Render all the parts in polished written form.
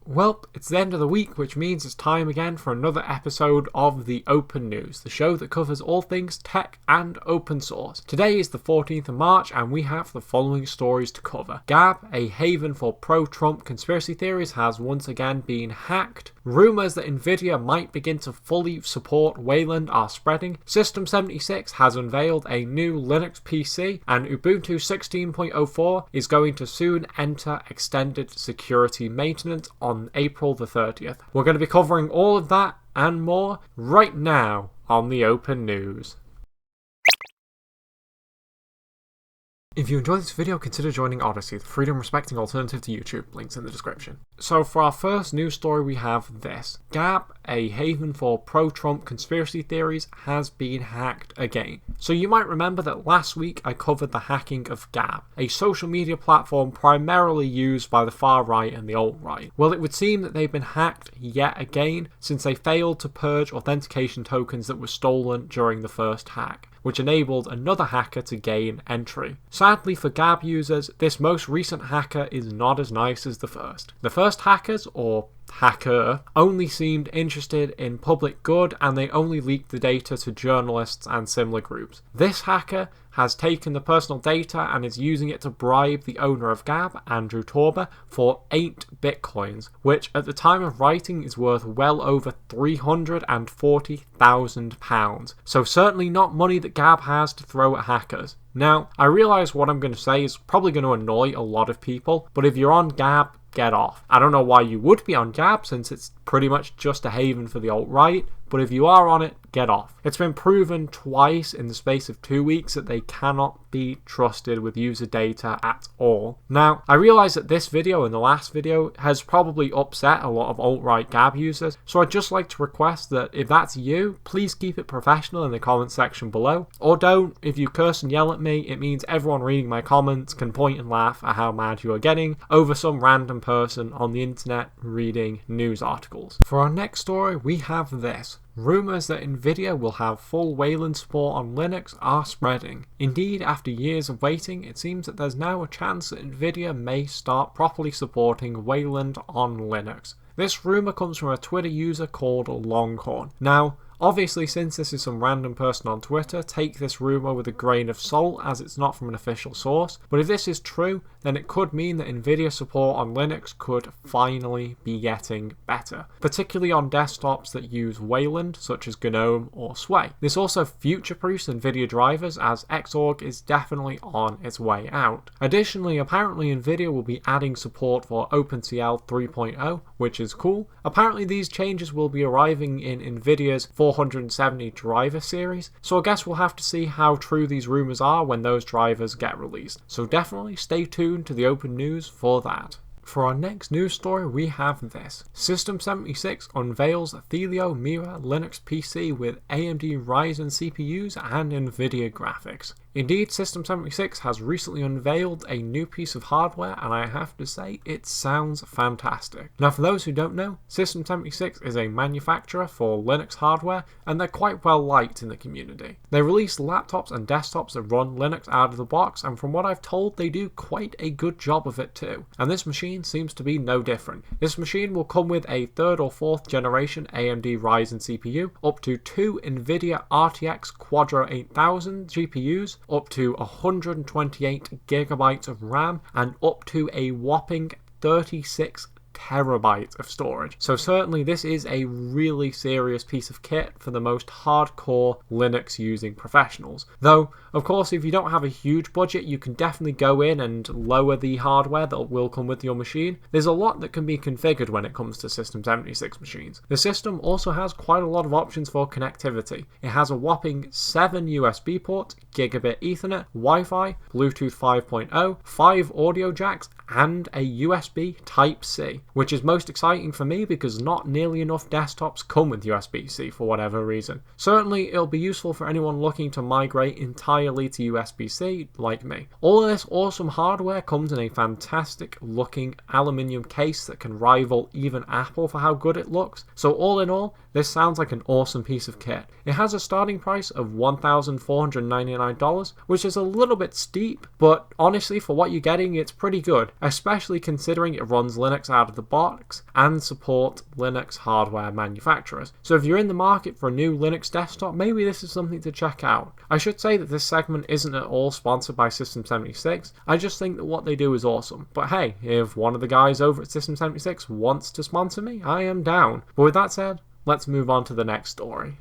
Well, it's the end of the week, which means it's time again for another episode of the Open News, the show that covers all things tech and open source. Today is the 14th of March and we have the following stories to cover. Gab, a haven for pro-Trump conspiracy theories, has once again been hacked. Rumours that Nvidia might begin to fully support Wayland are spreading. System76 has unveiled a new Linux PC, and Ubuntu 16.04 is going to soon enter extended security maintenance on April the 30th. We're going to be covering all of that and more right now on the Open News. If you enjoyed this video, consider joining Odyssey, the freedom-respecting alternative to YouTube. Links in the description. So for our first news story, we have this. Gab, a haven for pro-Trump conspiracy theories, has been hacked again. So you might remember that last week I covered the hacking of Gab, a social media platform primarily used by the far right and the alt-right. Well, it would seem that they've been hacked yet again since they failed to purge authentication tokens that were stolen during the first hack, which enabled another hacker to gain entry. Sadly for Gab users, this most recent hacker is not as nice as the first. The first hackers, or hacker, only seemed interested in public good and they only leaked the data to journalists and similar groups. This hacker has taken the personal data and is using it to bribe the owner of Gab, Andrew Torba, for 8 bitcoins, which at the time of writing is worth well over £340,000. So certainly not money that Gab has to throw at hackers. Now, I realise what I'm going to say is probably going to annoy a lot of people, but if you're on Gab, get off. I don't know why you would be on Gab since it's pretty much just a haven for the alt-right, but if you are on it, get off. It's been proven twice in the space of 2 weeks that they cannot be trusted with user data at all. Now, I realise that this video and the last video has probably upset a lot of alt-right Gab users, so I'd just like to request that if that's you, please keep it professional in the comment section below, or don't. If you curse and yell at me, it means everyone reading my comments can point and laugh at how mad you are getting over some random person on the internet reading news articles. For our next story, we have this. Rumours that Nvidia will have full Wayland support on Linux are spreading. Indeed, after years of waiting, it seems that there's now a chance that Nvidia may start properly supporting Wayland on Linux. This rumour comes from a Twitter user called Longhorn. Now, obviously, since this is some random person on Twitter, take this rumour with a grain of salt as it's not from an official source, but if this is true, then it could mean that Nvidia support on Linux could finally be getting better, particularly on desktops that use Wayland, such as GNOME or Sway. This also future-proofs Nvidia drivers, as Xorg is definitely on its way out. Additionally, apparently Nvidia will be adding support for OpenCL 3.0, which is cool. Apparently these changes will be arriving in Nvidia's 470 driver series, so I guess we'll have to see how true these rumours are when those drivers get released. So definitely stay tuned to the Open News for that. For our next news story, we have this. System76 unveils Thelio Mira Linux PC with AMD Ryzen CPUs and Nvidia graphics. Indeed, System76 has recently unveiled a new piece of hardware and I have to say it sounds fantastic. Now for those who don't know, System76 is a manufacturer for Linux hardware and they're quite well liked in the community. They release laptops and desktops that run Linux out of the box, and from what I've told they do quite a good job of it too. And this machine seems to be no different. This machine will come with a 3rd or 4th generation AMD Ryzen CPU, up to 2 Nvidia RTX Quadro 8000 GPUs, up to 128GB of RAM, and up to a whopping 36 terabytes of storage. So certainly this is a really serious piece of kit for the most hardcore Linux using professionals. Though, of course, if you don't have a huge budget, you can definitely go in and lower the hardware that will come with your machine. There's a lot that can be configured when it comes to System76 machines. The system also has quite a lot of options for connectivity. It has a whopping 7 USB ports, gigabit Ethernet, Wi-Fi, Bluetooth 5.0, 5 audio jacks, and a USB Type-C, which is most exciting for me because not nearly enough desktops come with USB-C for whatever reason. Certainly it'll be useful for anyone looking to migrate entirely to USB-C like me. All of this awesome hardware comes in a fantastic looking aluminium case that can rival even Apple for how good it looks. So all in all, this sounds like an awesome piece of kit. It has a starting price of $1,499, which is a little bit steep, but honestly for what you're getting it's pretty good, especially considering it runs Linux out of the box and support Linux hardware manufacturers. So if you're in the market for a new Linux desktop, maybe this is something to check out. I should say that this segment isn't at all sponsored by System76. I just think that what they do is awesome. But hey, if one of the guys over at System76 wants to sponsor me, I am down. But with that said, let's move on to the next story.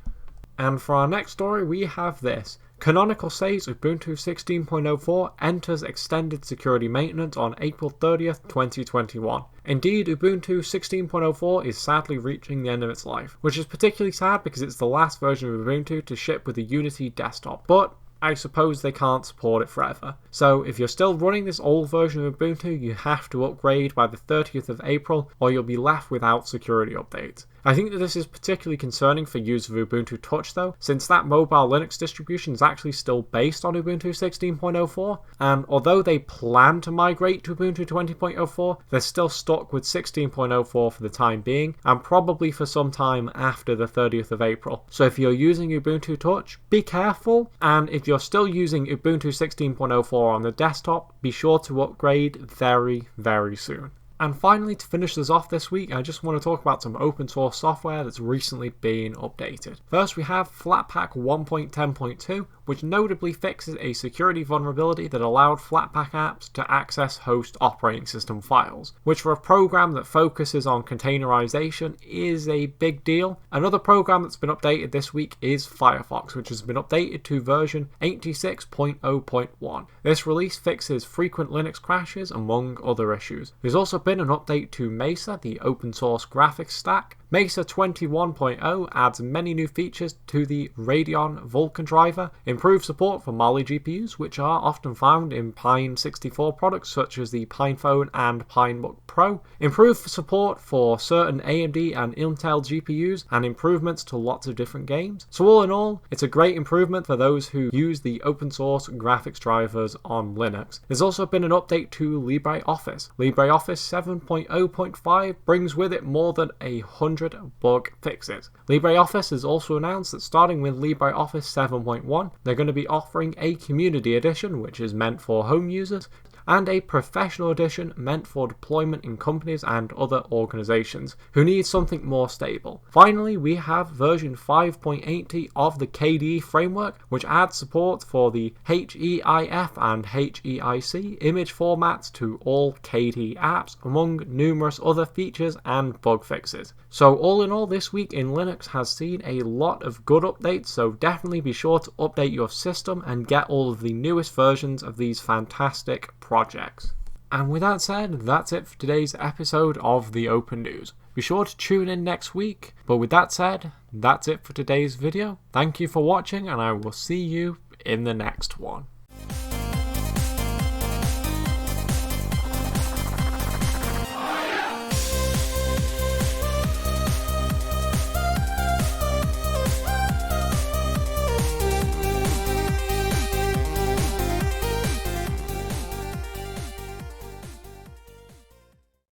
And for our next story, we have this. Canonical says Ubuntu 16.04 enters extended security maintenance on April 30th, 2021. Indeed, Ubuntu 16.04 is sadly reaching the end of its life, which is particularly sad because it's the last version of Ubuntu to ship with a Unity desktop. But I suppose they can't support it forever. So if you're still running this old version of Ubuntu, you have to upgrade by the 30th of April or you'll be left without security updates. I think that this is particularly concerning for users of Ubuntu Touch though, since that mobile Linux distribution is actually still based on Ubuntu 16.04, and although they plan to migrate to Ubuntu 20.04, they're still stuck with 16.04 for the time being, and probably for some time after the 30th of April. So if you're using Ubuntu Touch, be careful, and if you're still using Ubuntu 16.04 on the desktop, be sure to upgrade very, very soon. And finally, to finish us off this week, I just want to talk about some open source software that's recently been updated. First, we have Flatpak 1.10.2, which notably fixes a security vulnerability that allowed Flatpak apps to access host operating system files, which for a program that focuses on containerization is a big deal. Another program that's been updated this week is Firefox, which has been updated to version 86.0.1. This release fixes frequent Linux crashes, among other issues. There's also been an update to Mesa, the open source graphics stack. Mesa 21.0 adds many new features to the Radeon Vulkan driver, improved support for Mali GPUs, which are often found in Pine 64 products such as the PinePhone and PineBook Pro, improved support for certain AMD and Intel GPUs, and improvements to lots of different games. So all in all, it's a great improvement for those who use the open source graphics drivers on Linux. There's also been an update to LibreOffice. LibreOffice 7.0.5 brings with it more than 100 bug fixes. LibreOffice has also announced that starting with LibreOffice 7.1, they're going to be offering a Community Edition, which is meant for home users, and a Professional Edition meant for deployment in companies and other organizations who need something more stable. Finally, we have version 5.80 of the KDE framework, which adds support for the HEIF and HEIC image formats to all KDE apps, among numerous other features and bug fixes. So all in all, this week in Linux has seen a lot of good updates, so definitely be sure to update your system and get all of the newest versions of these fantastic projects. And with that said, that's it for today's episode of the Open News. Be sure to tune in next week. But with that said, that's it for today's video. Thank you for watching, and I will see you in the next one.